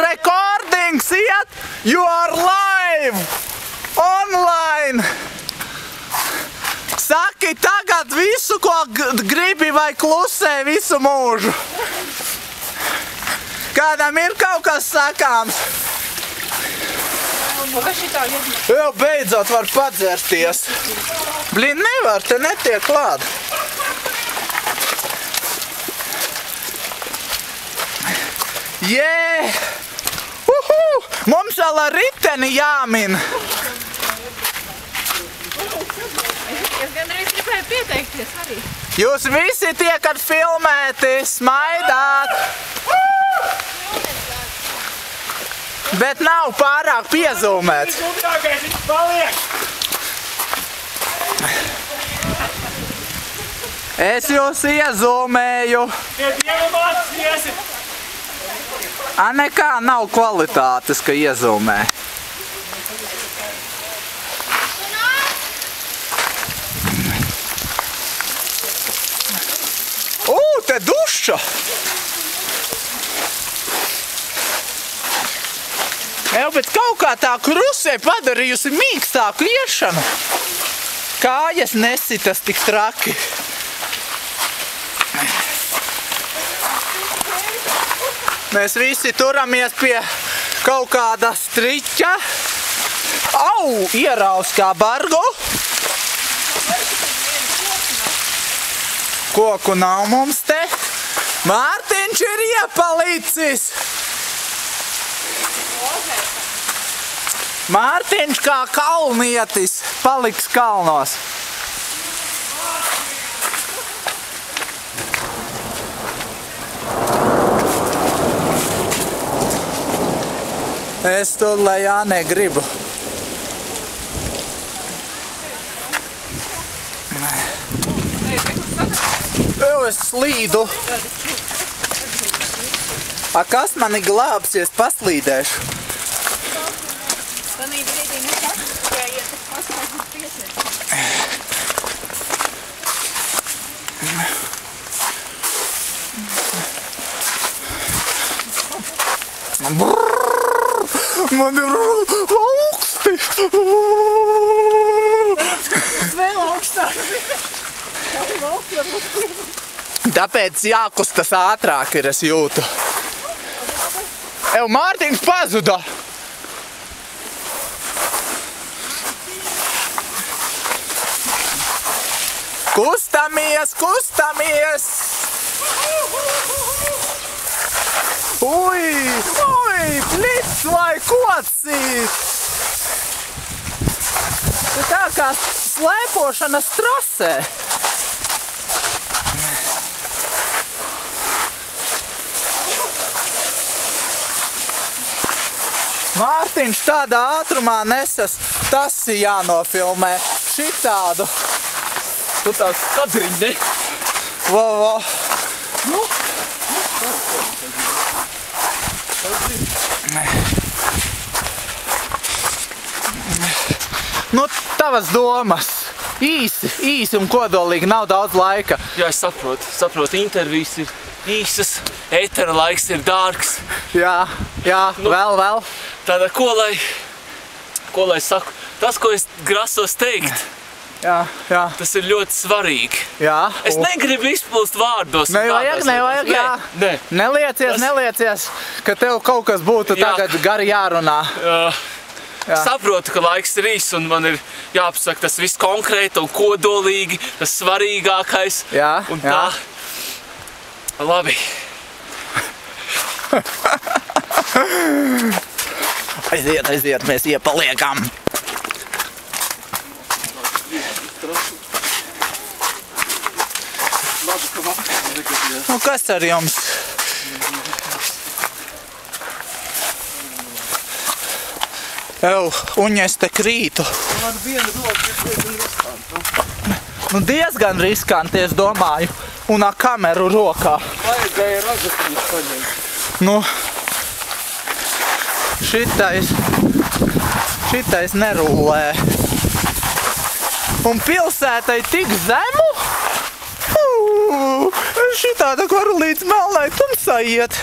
Recordings iet! You are live! Online! Saki tagad visu, ko gribi vai klusē visu mūžu. Kādam ir kaut kas sakāms? Jau beidzot var padzērsties. Blin, nevar, te netiek klāt. Jē! Mums vēl ar riteni jāmin. Es gandrīz gribēju pieteikties arī. Jūs visi tiekat filmēti, smaidāt. Bet nav pārāk piezūmēts. Es jūs iezūmēju. Nekā nav kvalitātes, ka iezūmē. Te duša! Bet kaut kā tā krusē padarījusi mīkstāku iešanu. Kājas nesitas tik traki. Mēs visi turamies pie kaut kāda striķa. Au! Ieraus kā bargu. Koku nav mums te. Mārtiņš ir iepalicis. Mārtiņš kā kalnietis paliks kalnos. Es tur lejā negribu. Es slīdu. Kas mani glābsies, paslīdēšu? Tanī brīdī mēs atspējiet, paskatīt piesiet. Man ir augsti. Vēl augstāk. Tāpēc jākustas ātrāk ir, es jūtu. Mārtiņš pazuda! Kustamies, kustamies! Ui, plits vai kocīt! Tā kā slēpošanas trasē. Mārtiņš tādā ātrumā nesas, tas ir jānofilmē. Šitādu. Tu tāds kadriņ, ne? Vo. Nu, tavas domas. Īsi un kodolīgi, nav daudz laika. Jā, es saprotu, intervijas ir īsas, ētera laiks ir dārgs. Jā, vēl. Tātad, ko lai saku? Tas, ko es grasos teikt, jā. Tas ir ļoti svarīgi. Jā. Es negribu izplūst vārdos. Nevajag, jā. Ne. Neliecies, ka tev kaut kas būtu tagad gari jārunā. Saprotu, ka laiks ir īs un man ir jāpasaka tas viss konkrēti un kodolīgi, tas svarīgākais. Jā. Un tā. Labi. Aiziet, mēs iepaliekam. Nu, kas ar jums? Uņa, es te krītu. Man viena roka ir diezgan riskanti. Nu, diezgan riskanti, es domāju. Un ar kameru rokā. Vajadzēja ragatīņus paņemt. Nu, šitais nerullē. Un pilsētai tik zemu? Šitāda var līdz melnai tumsai iet.